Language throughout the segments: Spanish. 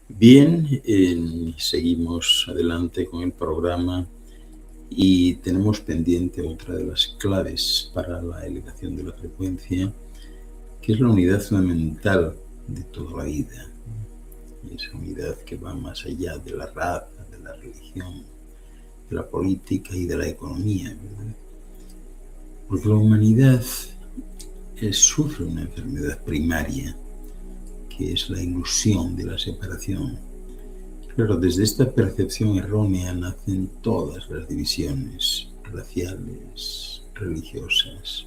Bien, seguimos adelante con el programa y tenemos pendiente otra de las claves para la elevación de la frecuencia, que es la unidad fundamental de toda la vida. Y esa unidad que va más allá de la raza, de la religión, de la política y de la economía, ¿verdad? Porque la humanidad sufre una enfermedad primaria, que es la ilusión de la separación. Claro, desde esta percepción errónea nacen todas las divisiones raciales, religiosas,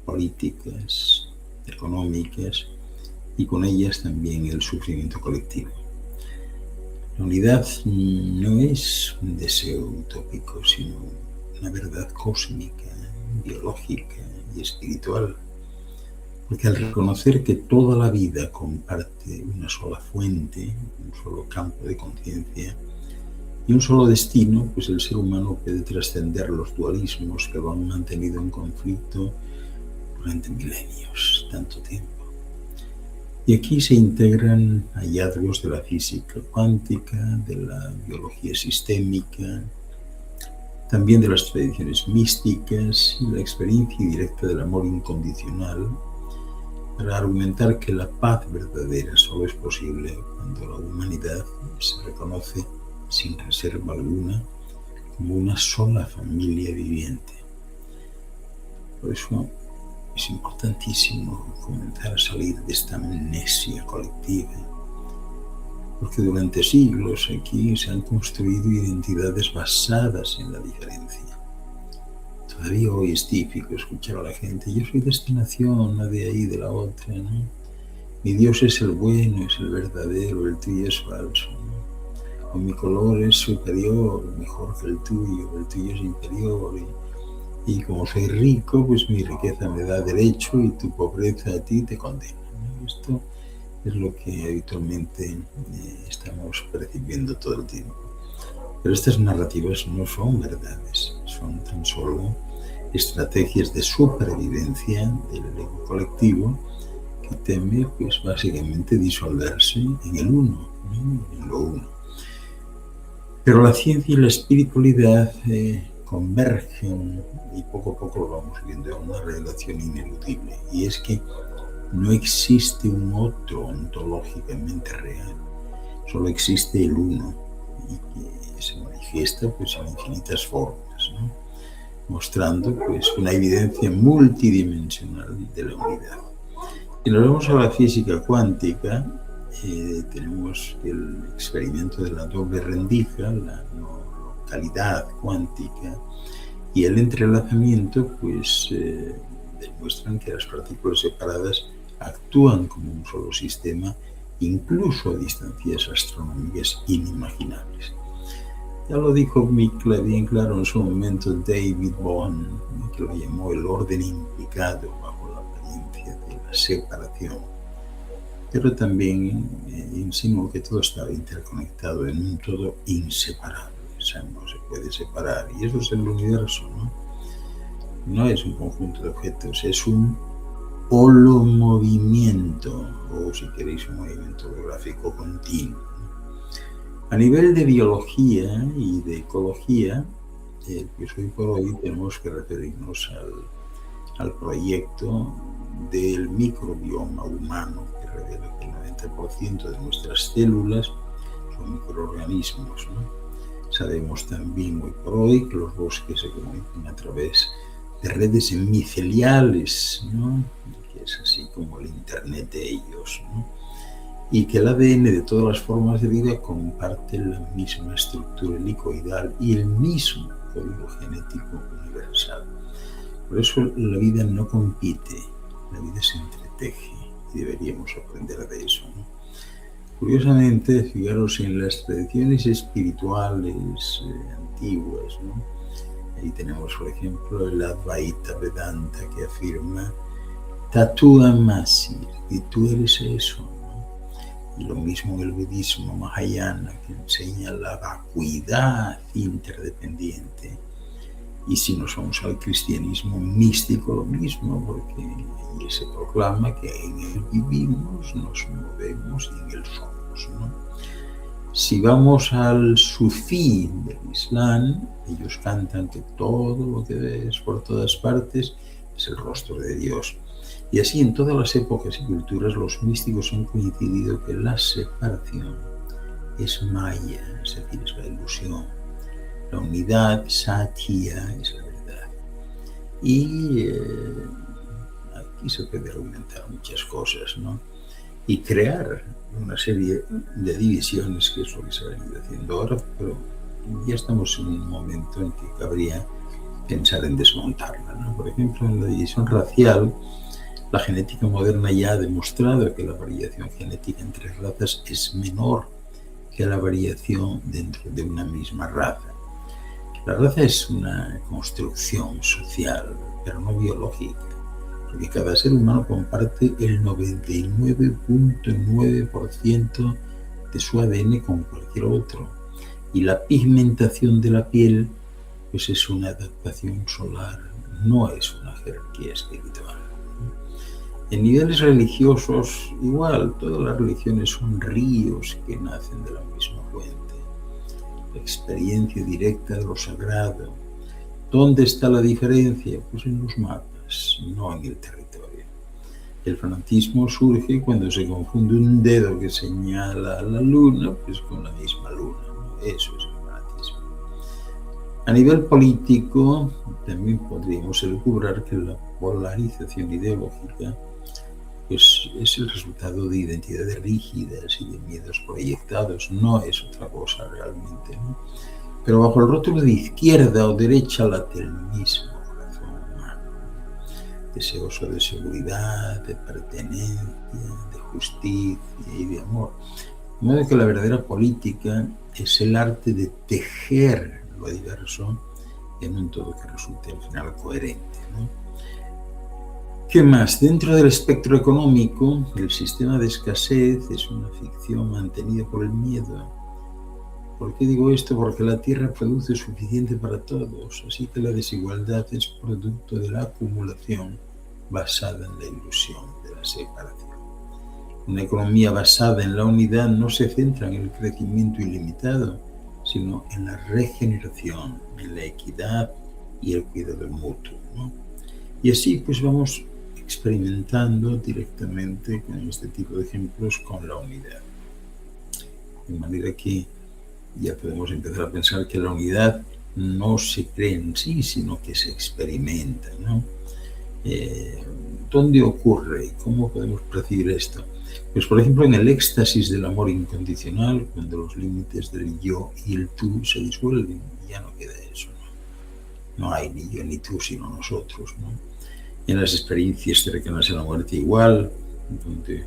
políticas, económicas y con ellas también el sufrimiento colectivo. La unidad no es un deseo utópico, sino una verdad cósmica, biológica y espiritual. Porque al reconocer que toda la vida comparte una sola fuente, un solo campo de conciencia y un solo destino, pues el ser humano puede trascender los dualismos que lo han mantenido en conflicto durante milenios, tanto tiempo. Y aquí se integran hallazgos de la física cuántica, de la biología sistémica, también de las tradiciones místicas y la experiencia directa del amor incondicional, para argumentar que la paz verdadera solo es posible cuando la humanidad se reconoce sin reserva alguna como una sola familia viviente. Por eso es importantísimo comenzar a salir de esta amnesia colectiva, porque durante siglos aquí se han construido identidades basadas en la diferencia. Todavía hoy es típico escuchar a la gente: yo soy de esta nación, no de ahí, de la otra, ¿no? Mi Dios es el bueno, es el verdadero, el tuyo es falso, ¿no? O mi color es superior, mejor que el tuyo es inferior. Y como soy rico, pues mi riqueza me da derecho y tu pobreza a ti te condena, ¿no? Esto es lo que habitualmente estamos percibiendo todo el tiempo. Pero estas narrativas no son verdades, son tan solo estrategias de supervivencia del ego colectivo que teme, pues básicamente, disolverse en el uno, ¿no? En lo uno. Pero la ciencia y la espiritualidad convergen y poco a poco lo vamos viendo en una relación ineludible, y es que no existe un otro ontológicamente real, solo existe el uno, y que se manifiesta pues en infinitas formas, ¿no? Mostrando pues una evidencia multidimensional de la unidad. Si nos vamos a la física cuántica, tenemos el experimento de la doble rendija, la no localidad cuántica y el entrelazamiento, pues demuestran que las partículas separadas actúan como un solo sistema, incluso a distancias astronómicas inimaginables. Ya lo dijo bien claro en su momento David Bohm, que lo llamó el orden implicado bajo la apariencia de la separación. Pero también insinuó que todo estaba interconectado en un todo inseparable. O sea, no se puede separar. Y eso es el universo, ¿no? No es un conjunto de objetos, es un holomovimiento, o si queréis, un movimiento geográfico continuo. A nivel de biología y de ecología, pues hoy por hoy tenemos que referirnos al proyecto del microbioma humano, que revela que el 90% de nuestras células son microorganismos, ¿no? Sabemos también hoy por hoy que los bosques se comunican a través de redes miceliales, ¿no? Que es así como el internet de ellos, ¿no? Y que el ADN de todas las formas de vida comparte la misma estructura helicoidal y el mismo código genético universal. Por eso la vida no compite, la vida se entreteje, y deberíamos aprender de eso, ¿no? Curiosamente, fijaros en las tradiciones espirituales antiguas, ¿no? Ahí tenemos, por ejemplo, el Advaita Vedanta, que afirma Tatu Amasi, y tú eres eso, ¿no? Y lo mismo en el budismo Mahayana, que enseña la vacuidad interdependiente. Y si nos vamos al cristianismo místico, lo mismo, porque ahí se proclama que en él vivimos, nos movemos y en él somos, ¿no? Si vamos al sufí del Islam, ellos cantan que todo lo que ves por todas partes es el rostro de Dios. Y así en todas las épocas y culturas los místicos han coincidido que la separación es maya, es decir, es la ilusión. La unidad, satya, es la verdad. Y aquí se puede argumentar muchas cosas, ¿no? Y crear una serie de divisiones, que es lo que se ha venido haciendo ahora, pero ya estamos en un momento en que cabría pensar en desmontarla, ¿no? Por ejemplo, en la división racial, la genética moderna ya ha demostrado que la variación genética entre razas es menor que la variación dentro de una misma raza. La raza es una construcción social, pero no biológica, porque cada ser humano comparte el 99.9% de su ADN con cualquier otro. Y la pigmentación de la piel pues es una adaptación solar, no es una jerarquía espiritual. En niveles religiosos, igual, todas las religiones son ríos que nacen de la misma fuente. La experiencia directa de lo sagrado. ¿Dónde está la diferencia? Pues en los mapas, no en el territorio. El fanatismo surge cuando se confunde un dedo que señala a la luna pues con la misma luna, ¿no? Eso es el fanatismo. A nivel político, también podríamos elucubrar que la polarización ideológica pues es el resultado de identidades rígidas y de miedos proyectados, no es otra cosa realmente, ¿no? Pero bajo el rótulo de izquierda o derecha late el mismo corazón humano, deseoso de seguridad, de pertenencia, de justicia y de amor. De modo que la verdadera política es el arte de tejer lo diverso en un todo que resulte al final coherente, ¿no? ¿Qué más? Dentro del espectro económico, el sistema de escasez es una ficción mantenida por el miedo. ¿Por qué digo esto? Porque la tierra produce suficiente para todos, así que la desigualdad es producto de la acumulación basada en la ilusión de la separación. Una economía basada en la unidad no se centra en el crecimiento ilimitado, sino en la regeneración, en la equidad y el cuidado mutuo, ¿no? Y así pues vamos experimentando directamente con este tipo de ejemplos con la unidad. De manera que ya podemos empezar a pensar que la unidad no se cree en sí, sino que se experimenta, ¿no? ¿Dónde ocurre? ¿Cómo podemos percibir esto? Pues por ejemplo en el éxtasis del amor incondicional, cuando los límites del yo y el tú se disuelven, ya no queda eso, ¿no? No hay ni yo ni tú, sino nosotros, ¿no? En las experiencias cercanas a la muerte igual, donde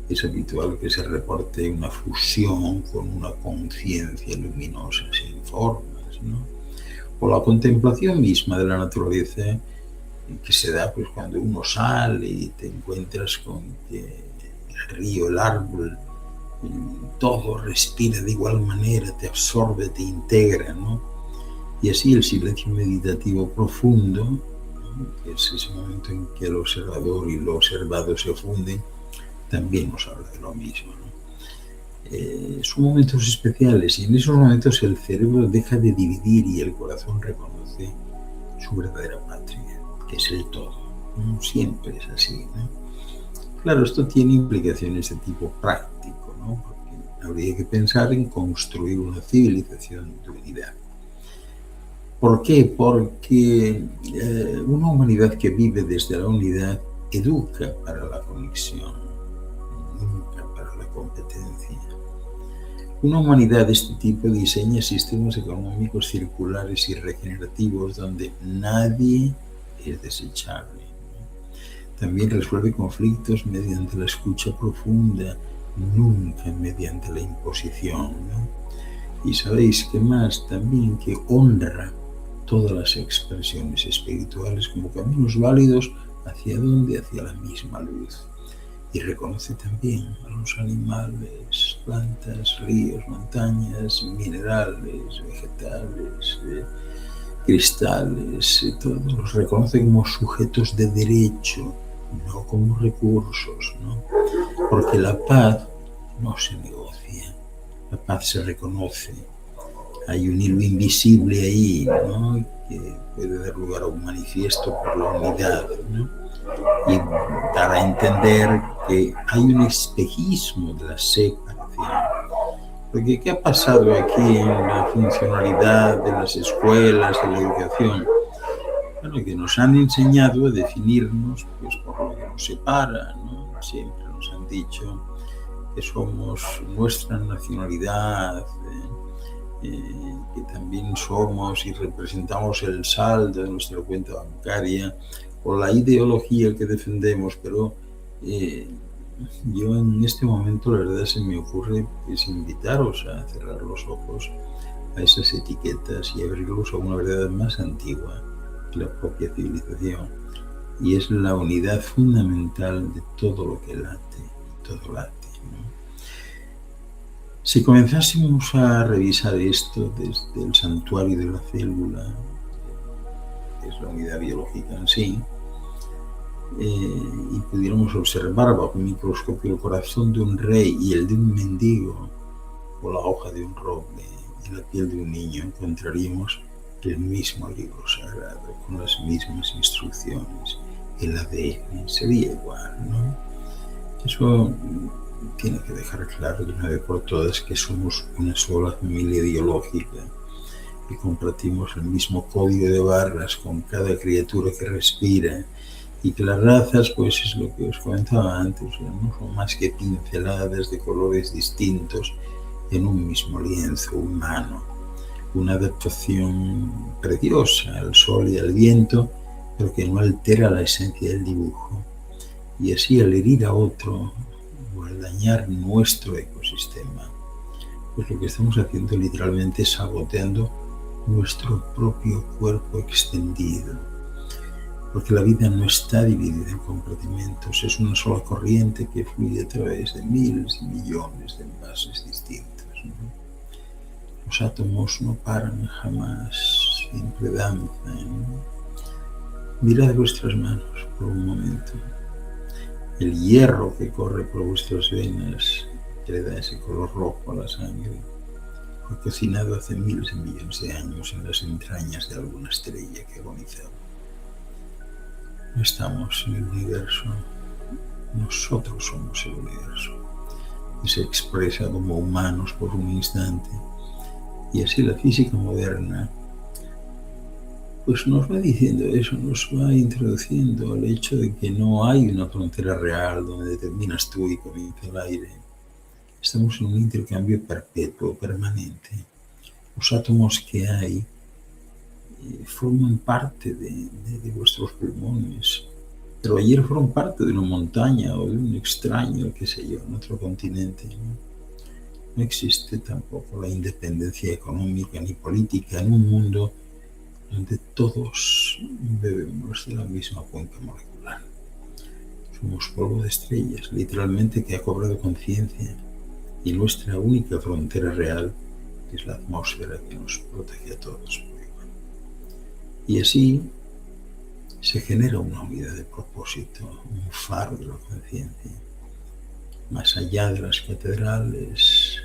es habitual que se reporte una fusión con una conciencia luminosa sin formas, ¿no? O la contemplación misma de la naturaleza que se da pues cuando uno sale y te encuentras con que el río, el árbol, todo respira de igual manera, te absorbe, te integra, ¿no? Y así el silencio meditativo profundo, ¿no? Que es ese momento en que el observador y lo observado se funden, también nos habla de lo mismo, ¿no? Son momentos especiales y en esos momentos el cerebro deja de dividir y el corazón reconoce su verdadera patria, que es el todo. ¿No? Siempre es así, ¿no? Claro, esto tiene implicaciones de tipo práctico, ¿no? Porque habría que pensar en construir una civilización de unidad. ¿Por qué? Porque una humanidad que vive desde la unidad educa para la conexión, nunca para la competencia. Una humanidad de este tipo diseña sistemas económicos circulares y regenerativos donde nadie es desechable. También resuelve conflictos mediante la escucha profunda, nunca mediante la imposición, ¿no? Y sabéis qué más, también que honra todas las expresiones espirituales como caminos válidos hacia dónde, hacia la misma luz. Y reconoce también a los animales, plantas, ríos, montañas, minerales, vegetales, cristales, todos los reconoce como sujetos de derecho, no como recursos, ¿no? Porque la paz no se negocia, la paz se reconoce. Hay un hilo invisible ahí, ¿no?, que puede dar lugar a un manifiesto por la unidad, ¿no?, y dar a entender que hay un espejismo de la separación. Porque ¿qué ha pasado aquí en la funcionalidad de las escuelas, de la educación? Bueno, que nos han enseñado a definirnos pues por lo que nos separa, ¿no? Siempre nos han dicho que somos nuestra nacionalidad, que también somos y representamos el saldo de nuestra cuenta bancaria o la ideología que defendemos, pero yo en este momento la verdad se me ocurre pues invitaros a cerrar los ojos a esas etiquetas y abrirlos a una verdad más antigua que la propia civilización, y es la unidad fundamental de todo lo que late, todo late, ¿no? Si comenzásemos a revisar esto desde el santuario de la célula, que es la unidad biológica en sí, y pudiéramos observar bajo un microscopio el corazón de un rey y el de un mendigo, o la hoja de un roble y la piel de un niño, encontraríamos el mismo libro sagrado, con las mismas instrucciones. El ADN sería igual, ¿no? Eso tiene que dejar claro de una vez por todas que somos una sola familia ideológica, que compartimos el mismo código de barras con cada criatura que respira, y que las razas, pues es lo que os comentaba antes, no son más que pinceladas de colores distintos en un mismo lienzo humano, una adaptación preciosa al sol y al viento, pero que no altera la esencia del dibujo. Y así, al herir a otro o al dañar nuestro ecosistema, pues lo que estamos haciendo literalmente es saboteando nuestro propio cuerpo extendido, porque la vida no está dividida en compartimentos, es una sola corriente que fluye a través de miles y millones de envases distintos, ¿no? Los átomos no paran jamás, siempre danzan, ¿no? Mirad vuestras manos por un momento. El hierro que corre por vuestras venas, que le da ese color rojo a la sangre, fue cocinado hace miles de millones de años en las entrañas de alguna estrella que agonizaba. No estamos en el universo, nosotros somos el universo, y se expresa como humanos por un instante. Y así la física moderna pues nos va diciendo eso, nos va introduciendo al hecho de que no hay una frontera real donde terminas tú y comienza el aire. Estamos en un intercambio perpetuo, permanente. Los átomos que hay forman parte de vuestros pulmones, pero ayer fueron parte de una montaña o de un extraño, qué sé yo, en otro continente, ¿no? No existe tampoco la independencia económica ni política en un mundo donde todos bebemos de la misma cuenca molecular. Somos polvo de estrellas, literalmente, que ha cobrado conciencia, y nuestra única frontera real es la atmósfera que nos protege a todos por igual. Y así se genera una unidad de propósito, un faro de la conciencia. Más allá de las catedrales,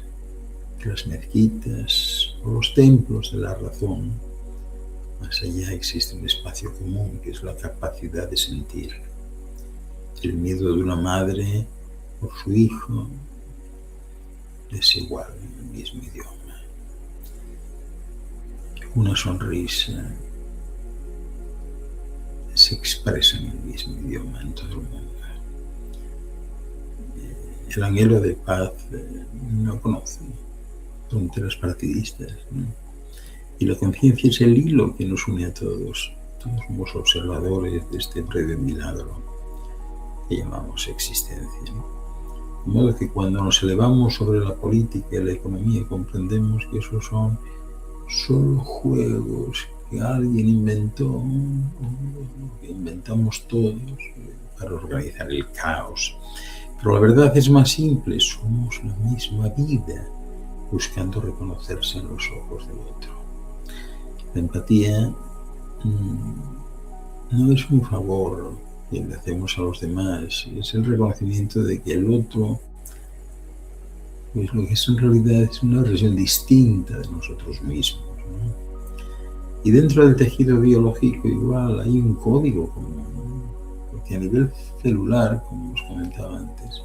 de las mezquitas o los templos de la razón, más allá existe un espacio común, que es la capacidad de sentir. El miedo de una madre por su hijo es igual en el mismo idioma. Una sonrisa se expresa en el mismo idioma en todo el mundo. El anhelo de paz no conoce fronteras partidistas, ¿no? Y la conciencia es el hilo que nos une a todos. Todos somos observadores de este breve milagro que llamamos existencia, ¿no? De modo que cuando nos elevamos sobre la política y la economía, comprendemos que esos son solo juegos que alguien inventó, o que inventamos todos para organizar el caos. Pero la verdad es más simple, somos la misma vida, buscando reconocerse en los ojos del otro. La empatía no es un favor que le hacemos a los demás, es el reconocimiento de que el otro pues lo que es en realidad es una versión distinta de nosotros mismos, ¿no? Y dentro del tejido biológico igual hay un código común, ¿no? Porque a nivel celular, como os comentaba antes,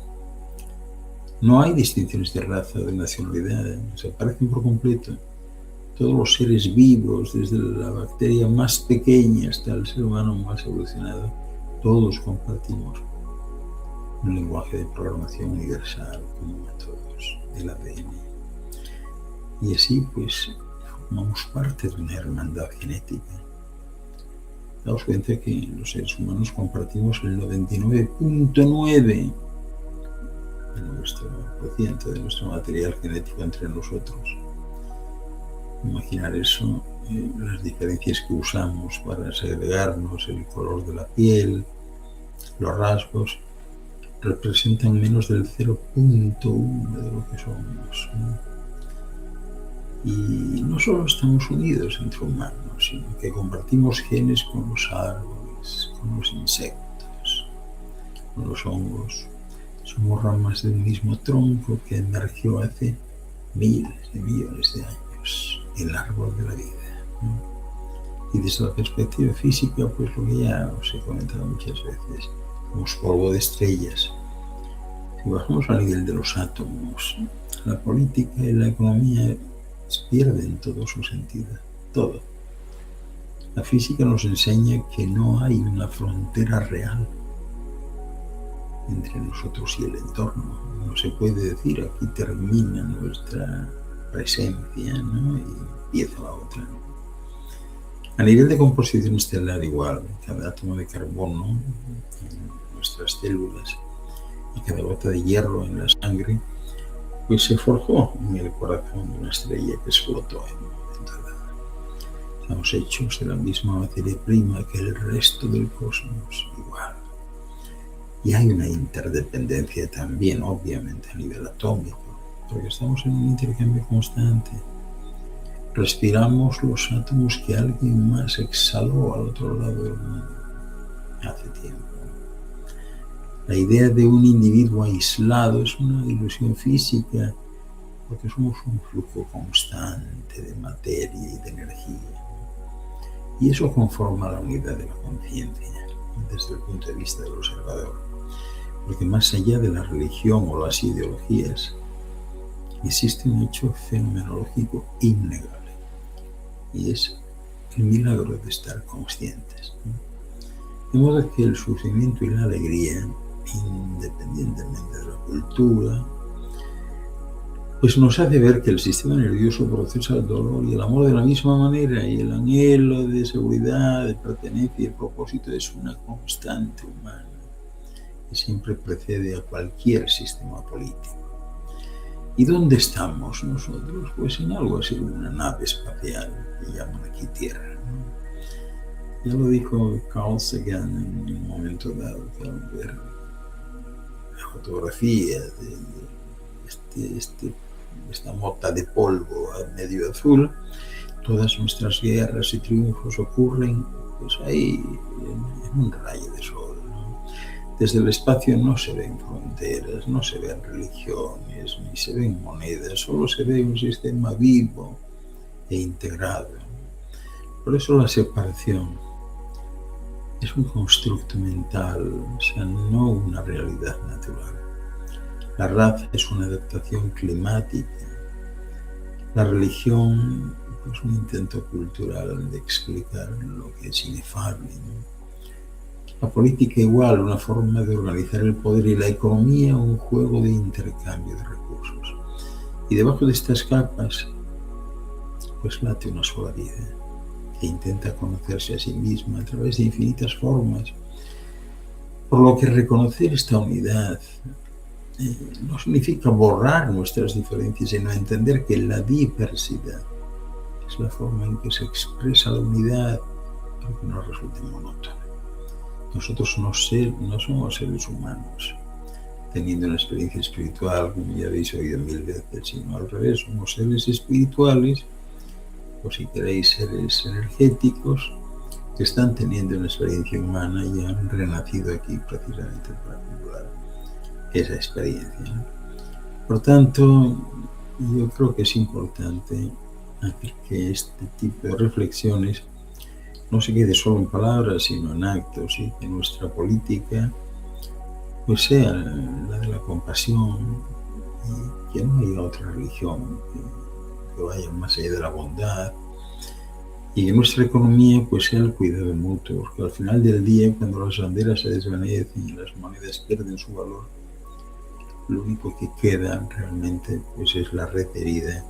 no hay distinciones de raza o de nacionalidad, ¿eh? Se parecen por completo. Todos los seres vivos, desde la bacteria más pequeña hasta el ser humano más evolucionado, todos compartimos un lenguaje de programación universal común a todos, el ADN. Y así, pues, formamos parte de una hermandad genética. Daos cuenta que los seres humanos compartimos el 99.9% de nuestro material genético entre nosotros. Imaginar eso, las diferencias que usamos para segregarnos, el color de la piel, los rasgos, representan menos del 0.1 de lo que somos, ¿no? Y no solo estamos unidos entre humanos, sino que compartimos genes con los árboles, con los insectos, con los hongos. Somos ramas de un mismo tronco que emergió hace miles de millones de años, el árbol de la vida, ¿no? Y desde la perspectiva física, pues lo que ya os he comentado muchas veces, somos polvo de estrellas. Si bajamos al nivel de los átomos, la política y la economía pierden todo su sentido, todo. La física nos enseña que no hay una frontera real entre nosotros y el entorno. No se puede decir aquí termina nuestra presencia, ¿no? Y empieza la otra. A nivel de composición estelar igual, cada átomo de carbono en nuestras células y cada gota de hierro en la sangre, pues se forjó en el corazón de una estrella que explotó en un momento dado. Estamos hechos de la misma materia prima que el resto del cosmos, igual. Y hay una interdependencia también, obviamente, a nivel atómico, porque estamos en un intercambio constante. Respiramos los átomos que alguien más exhaló al otro lado del mundo hace tiempo. La idea de un individuo aislado es una ilusión física, porque somos un flujo constante de materia y de energía. Y eso conforma la unidad de la conciencia, desde el punto de vista del observador. Porque más allá de la religión o las ideologías, existe un hecho fenomenológico innegable, y es el milagro de estar conscientes, ¿no? De modo que el sufrimiento y la alegría, independientemente de la cultura, pues nos hace ver que el sistema nervioso procesa el dolor y el amor de la misma manera, y el anhelo de seguridad, de pertenencia y el propósito es una constante humana que siempre precede a cualquier sistema político. ¿Y dónde estamos nosotros? Pues en algo así, una nave espacial que llaman aquí Tierra, ¿no? Ya lo dijo Carl Sagan en un momento dado, que al ver la fotografía de esta mota de polvo medio azul, todas nuestras guerras y triunfos ocurren pues ahí, en un rayo de sol, ¿no? Desde el espacio no se ven fronteras, no se ven religiones, ni se ven monedas, solo se ve un sistema vivo e integrado. Por eso la separación es un constructo mental, o sea, no una realidad natural. La raza es una adaptación climática. La religión es un intento cultural de explicar lo que es inefable, ¿no? La política igual, una forma de organizar el poder, y la economía un juego de intercambio de recursos. Y debajo de estas capas, pues late una sola vida, que intenta conocerse a sí misma a través de infinitas formas. Por lo que reconocer esta unidad no significa borrar nuestras diferencias, sino entender que la diversidad es la forma en que se expresa la unidad, aunque no resulte monótona. Nosotros no somos seres humanos teniendo una experiencia espiritual, como ya habéis oído mil veces, sino al revés, somos seres espirituales, o si queréis, seres energéticos, que están teniendo una experiencia humana y han renacido aquí precisamente para acumular esa experiencia, ¿no? Por tanto, yo creo que es importante hacer que este tipo de reflexiones no se quede solo en palabras, sino en actos, y que nuestra política pues sea la de la compasión, y que no haya otra religión que vaya más allá de la bondad, y que nuestra economía pues sea el cuidado mutuo, porque al final del día, cuando las banderas se desvanecen y las monedas pierden su valor, lo único que queda realmente pues es la red herida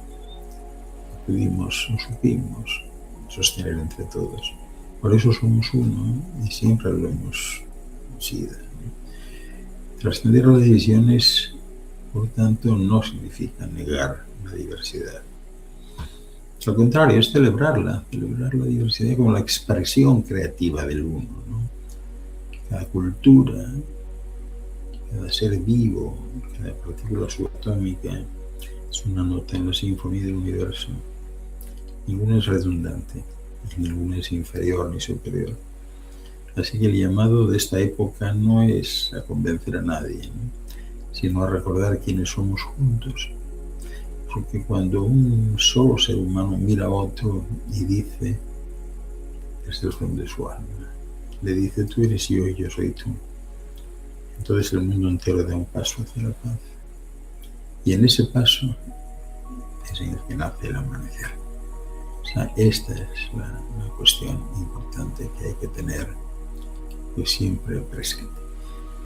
que pudimos o supimos sostener entre todos. Por eso somos uno y siempre lo hemos sido. Trascender las divisiones, por tanto, no significa negar la diversidad. Al contrario, es celebrar la diversidad como la expresión creativa del uno, ¿no? Cada cultura, cada ser vivo, cada partícula subatómica es una nota en la sinfonía del universo. Ninguna es redundante, ninguna es inferior ni superior. Así que el llamado de esta época no es a convencer a nadie, ¿no?, sino a recordar quiénes somos juntos. Porque cuando un solo ser humano mira a otro y dice, desde el fondo de su alma, le dice, tú eres yo y yo soy tú, entonces el mundo entero da un paso hacia la paz. Y en ese paso es en el que nace el amanecer. O sea, esta es la cuestión importante que hay que tener pues siempre presente.